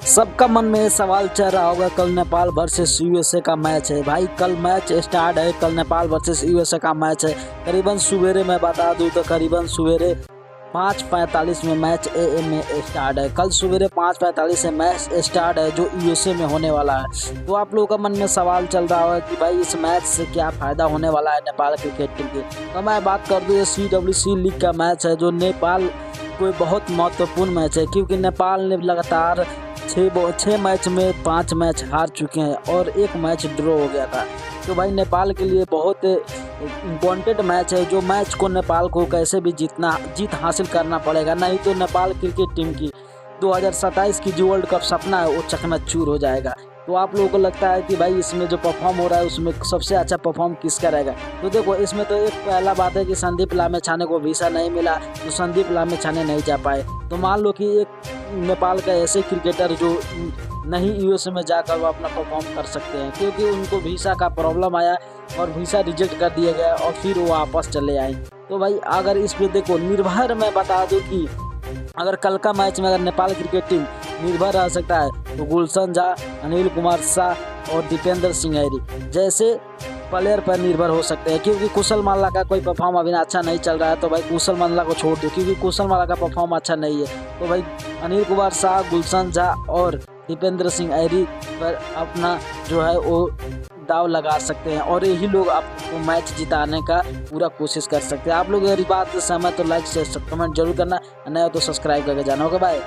सबका मन में सवाल चल रहा होगा, कल नेपाल वर्सेस यूएसए का मैच है भाई। कल मैच स्टार्ट है, कल नेपाल वर्सेस यूएसए का मैच है। करीबन सवेरे मैं बता दूं तो करीबन सवेरे 5:45 में मैच एएम में स्टार्ट है। कल सवेरे 5:45 से मैच स्टार्ट है जो यूएसए में होने वाला है। तो आप लोगों का मन में सवाल चल रहा होगा कि भाई इस मैच से क्या फ़ायदा होने वाला है नेपाल क्रिकेट टीम की। तो मैं बात कर दूँ, ये CWC लीग का मैच है जो नेपाल कोई बहुत महत्वपूर्ण मैच है, क्योंकि नेपाल ने लगातार 6 मैच में 5 मैच हार चुके हैं और 1 मैच ड्रॉ हो गया था। तो भाई नेपाल के लिए बहुत इम्पोर्टेंट मैच है, जो मैच को नेपाल को कैसे भी जीत हासिल करना पड़ेगा, नहीं तो नेपाल क्रिकेट टीम की 2027 की जो वर्ल्ड कप सपना है वो चकनाचूर हो जाएगा। तो आप लोगों को लगता है कि भाई इसमें जो परफॉर्म हो रहा है उसमें सबसे अच्छा परफॉर्म किसका रहेगा? तो देखो, इसमें तो एक पहला बात है कि संदीप लामेछाने को वीज़ा नहीं मिला, तो संदीप लामेछाने नहीं जा पाए। तो मान लो कि एक नेपाल का ऐसे क्रिकेटर जो नहीं यूएसए में जाकर वो अपना परफॉर्म कर सकते हैं, क्योंकि उनको वीज़ा का प्रॉब्लम आया और वीज़ा रिजेक्ट कर दिया गया और फिर वो वापस चले आए। तो भाई अगर इस पर देखो, निर्भर मैं बता दूँ कि अगर कल का मैच में अगर नेपाल क्रिकेट टीम निर्भर रह सकता है तो गुलशन झा, अनिल कुमार शाह और दीपेंद्र सिंह जैसे प्लेयर पर निर्भर हो सकते हैं, क्योंकि कुशल मल्ला का कोई परफॉर्म अभी अच्छा नहीं चल रहा है। तो भाई कुशल मल्ला को छोड़ दो, क्योंकि कुशल मल्ला का परफॉर्म अच्छा नहीं है। तो भाई अनिल कुमार शाह, गुलशन झा और दीपेंद्र सिंह पर अपना जो है वो दाव लगा सकते हैं और यही लोग आपको मैच जिताने का पूरा कोशिश कर सकते हैं। आप लोग अगर बात से सहमत तो लाइक शेयर कमेंट जरूर करना, नया तो सब्सक्राइब करके जाना होगा। बाय।